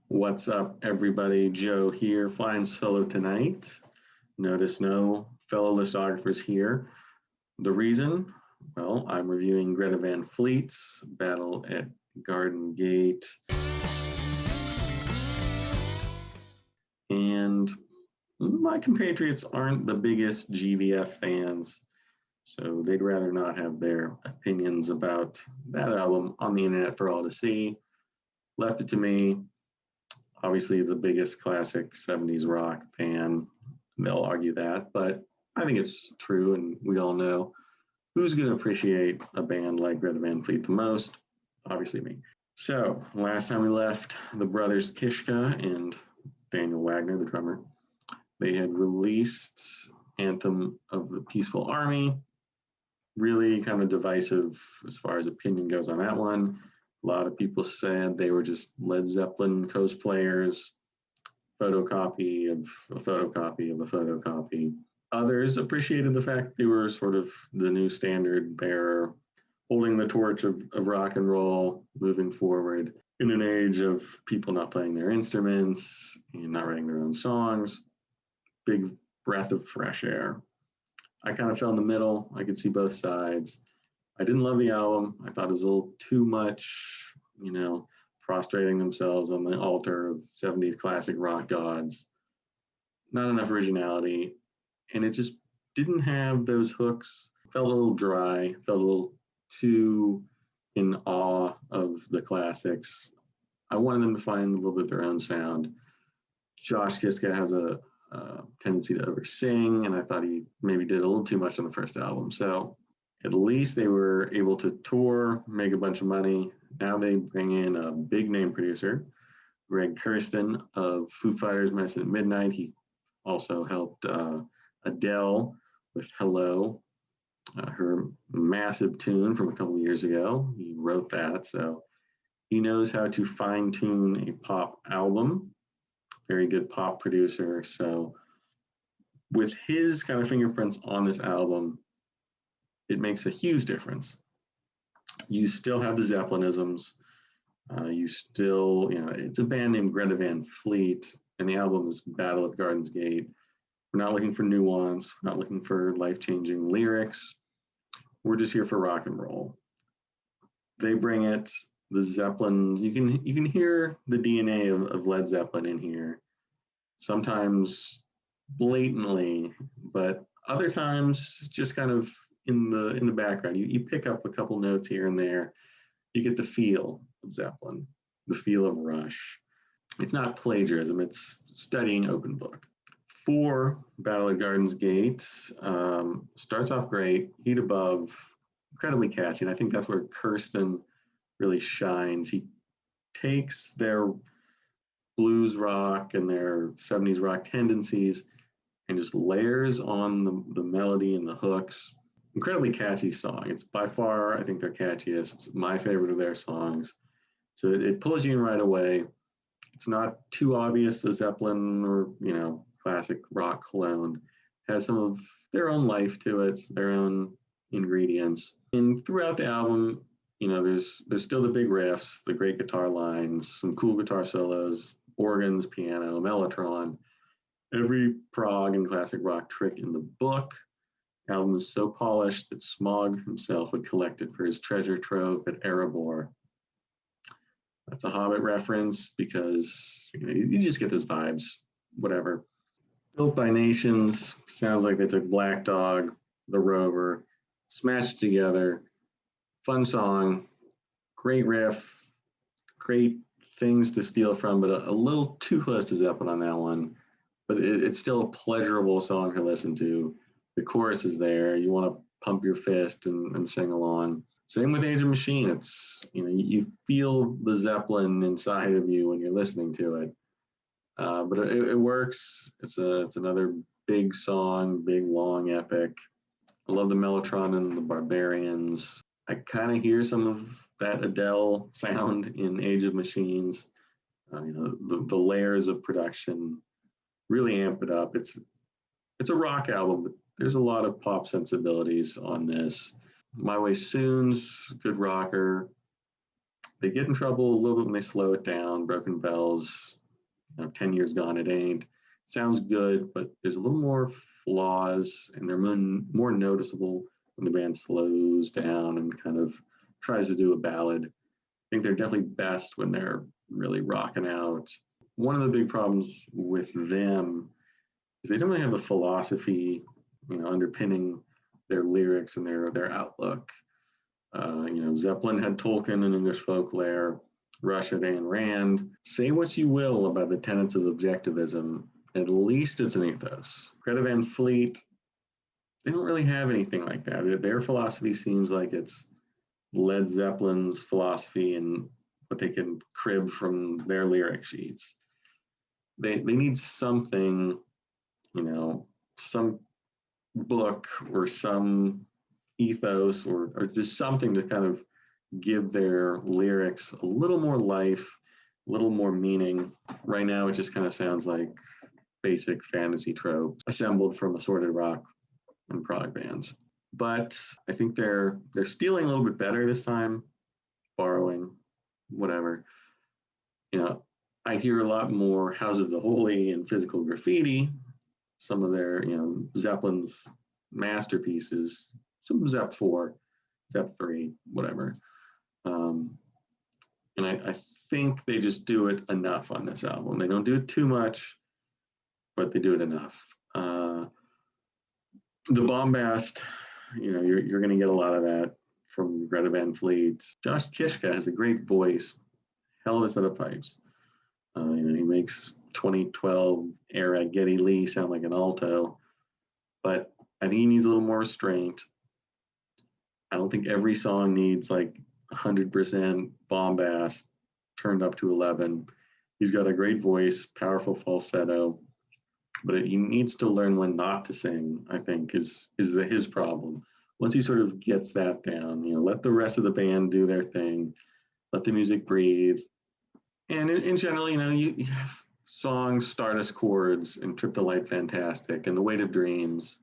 What's up, everybody? Joe here, flying solo tonight. Notice no fellow listographers here. The reason? Well, I'm reviewing Greta Van Fleet's Battle at Garden Gate. And my compatriots aren't the biggest GVF fans, so they'd rather not have their opinions about that album on the internet for all to see. Left it to me. Obviously, the biggest classic 70s rock fan, they'll argue that, but I think it's true, and we all know who's going to appreciate a band like Greta Van Fleet the most. Obviously me. So last time we left, the brothers Kiszka and Danny Wagner, the drummer, they had released Anthem of the Peaceful Army. Really kind of divisive as far as opinion goes on that one. A lot of people said they were just Led Zeppelin cosplayers, photocopy of a photocopy of a photocopy. Others appreciated the fact they were sort of the new standard bearer, holding the torch of rock and roll, moving forward in an age of people not playing their instruments and not writing their own songs. Big breath of fresh air. I kind of fell in the middle. I could see both sides. I didn't love the album. I thought it was a little too much, prostrating themselves on the altar of 70s classic rock gods. Not enough originality. And it just didn't have those hooks. Felt a little dry, felt a little too in awe of the classics. I wanted them to find a little bit of their own sound. Josh Kiszka has a tendency to oversing, and I thought he maybe did a little too much on the first album. So at least they were able to tour, make a bunch of money. Now they bring in a big name producer, Greg Kurstin of Foo Fighters, Medicine at Midnight. He also helped Adele with Hello, her massive tune from a couple of years ago. He wrote that, so he knows how to fine tune a pop album. Very good pop producer. So with his kind of fingerprints on this album, it makes a huge difference. You still have the Zeppelinisms. You still, it's a band named Greta Van Fleet, and the album is Battle at Garden's Gate. We're not looking for nuance. We're not looking for life-changing lyrics. We're just here for rock and roll. They bring it. The Zeppelin, you can hear the DNA of Led Zeppelin in here. Sometimes blatantly, but other times just kind of in the background. You pick up a couple notes here and there. You get the feel of Zeppelin, the feel of Rush. It's not plagiarism, it's studying open book. 4, Battle at Garden's Gate, starts off great, Heat Above, incredibly catchy, and I think that's where Kurstin really shines. He takes their blues rock and their 70s rock tendencies and just layers on the melody and the hooks. Incredibly catchy song. It's by far, I think, their catchiest, my favorite of their songs. So it pulls you in right away. It's not too obvious a Zeppelin or, classic rock clone. It has some of their own life to it, their own ingredients. And throughout the album, there's still the big riffs, the great guitar lines, some cool guitar solos, organs, piano, mellotron, every prog and classic rock trick in the book. The album is so polished that Smaug himself would collect it for his treasure trove at Erebor. That's a Hobbit reference because you just get those vibes, whatever. Built by Nations, sounds like they took Black Dog, The Rover, smashed together. Fun song, great riff, great things to steal from, but a little too close to Zeppelin on that one. But it's still a pleasurable song to listen to. The chorus is there. You want to pump your fist and sing along. Same with Age of Machine. It's, you feel the Zeppelin inside of you when you're listening to it. But it works. It's another big song, big, long epic. I love the Mellotron and the Barbarians. I kind of hear some of that Adele sound in Age of Machines. The layers of production really amp it up. It's a rock album, but there's a lot of pop sensibilities on this. My Way Soon's good rocker. They get in trouble a little bit when they slow it down. Broken Bells 10 Years Gone, It Ain't. Sounds good, but there's a little more flaws, and they're more noticeable when the band slows down and kind of tries to do a ballad. I think they're definitely best when they're really rocking out. One of the big problems with them is they don't really have a philosophy, underpinning their lyrics and their outlook. Zeppelin had Tolkien and English folklore. Rush had Ayn Rand. Say what you will about the tenets of objectivism, at least it's an ethos. Greta Van Fleet, they don't really have anything like that. Their philosophy seems like it's Led Zeppelin's philosophy and what they can crib from their lyric sheets. They need something, some book or some ethos or just something to kind of give their lyrics a little more life, a little more meaning. Right now, it just kind of sounds like basic fantasy trope assembled from assorted rock and prog bands. But I think they're stealing a little bit better this time, borrowing, whatever. I hear a lot more House of the Holy and Physical Graffiti, some of their, Zeppelin's masterpieces, some Zepp 4, Zepp 3, whatever. And I think they just do it enough on this album. They don't do it too much, but they do it enough. The bombast, you're going to get a lot of that from Greta Van Fleet. Josh Kiszka has a great voice, hell of a set of pipes. He makes 2012 era Geddy Lee sound like an alto, but I think he needs a little more restraint. I don't think every song needs like 100% bombast turned up to 11. He's got a great voice, powerful falsetto, but he needs to learn when not to sing, I think, is his problem. Once he sort of gets that down, let the rest of the band do their thing, let the music breathe. And in general, you have songs, Stardust Chords, and Trip to Light Fantastic, and The Weight of Dreams,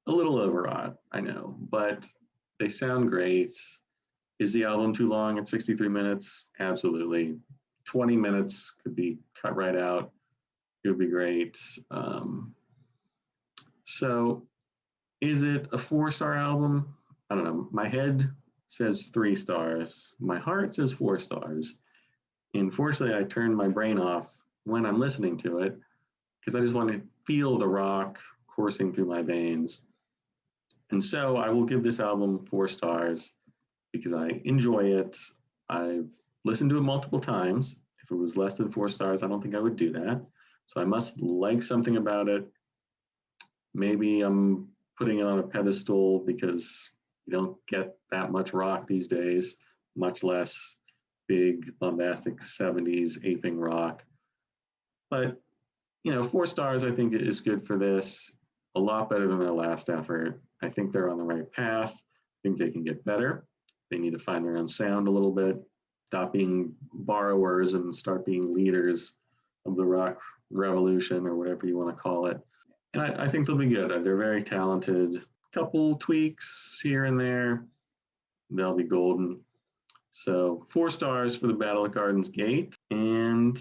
a little overwrought, I know, but they sound great. Is the album too long at 63 minutes? Absolutely. 20 minutes could be cut right out. It would be great. So is it a 4-star album? I don't know. My head says 3 stars. My heart says 4 stars. Unfortunately, I turn my brain off when I'm listening to it because I just want to feel the rock coursing through my veins. And so I will give this album 4 stars because I enjoy it. I've listened to it multiple times. If it was less than 4 stars, I don't think I would do that. So I must like something about it. Maybe I'm putting it on a pedestal because you don't get that much rock these days, much less big, bombastic 70s aping rock. But, 4 stars I think is good for this. A lot better than their last effort. I think they're on the right path. I think they can get better. They need to find their own sound a little bit, stop being borrowers and start being leaders of the rock revolution or whatever you want to call it. And I think they'll be good. They're very talented. Couple tweaks here and there, they'll be golden. So 4 stars for the Battle at Garden's Gate. And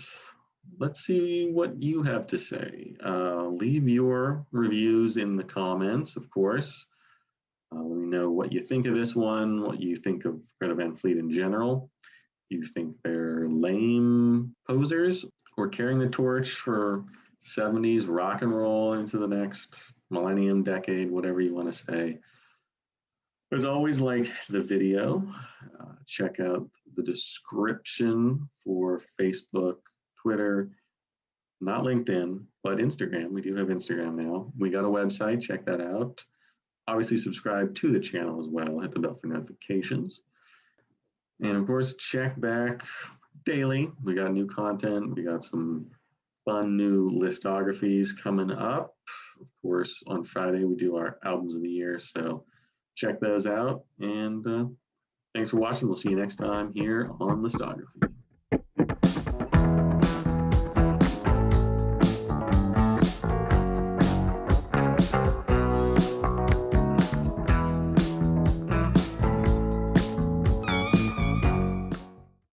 let's see what you have to say. Leave your reviews in the comments, of course. Let me know what you think of this one, what you think of Greta Van Fleet in general. Do you think they're lame posers or carrying the torch for 70s rock and roll into the next millennium, decade, whatever you want to say? As always, like the video, check out the description for Facebook, Twitter, not LinkedIn, but Instagram. We do have Instagram now. We got a website, check that out. Obviously, subscribe to the channel as well. Hit the bell for notifications. And of course, check back daily. We got new content. We got some fun new listographies coming up. Of course, on Friday, we do our albums of the year. So check those out. And thanks for watching. We'll see you next time here on Listography.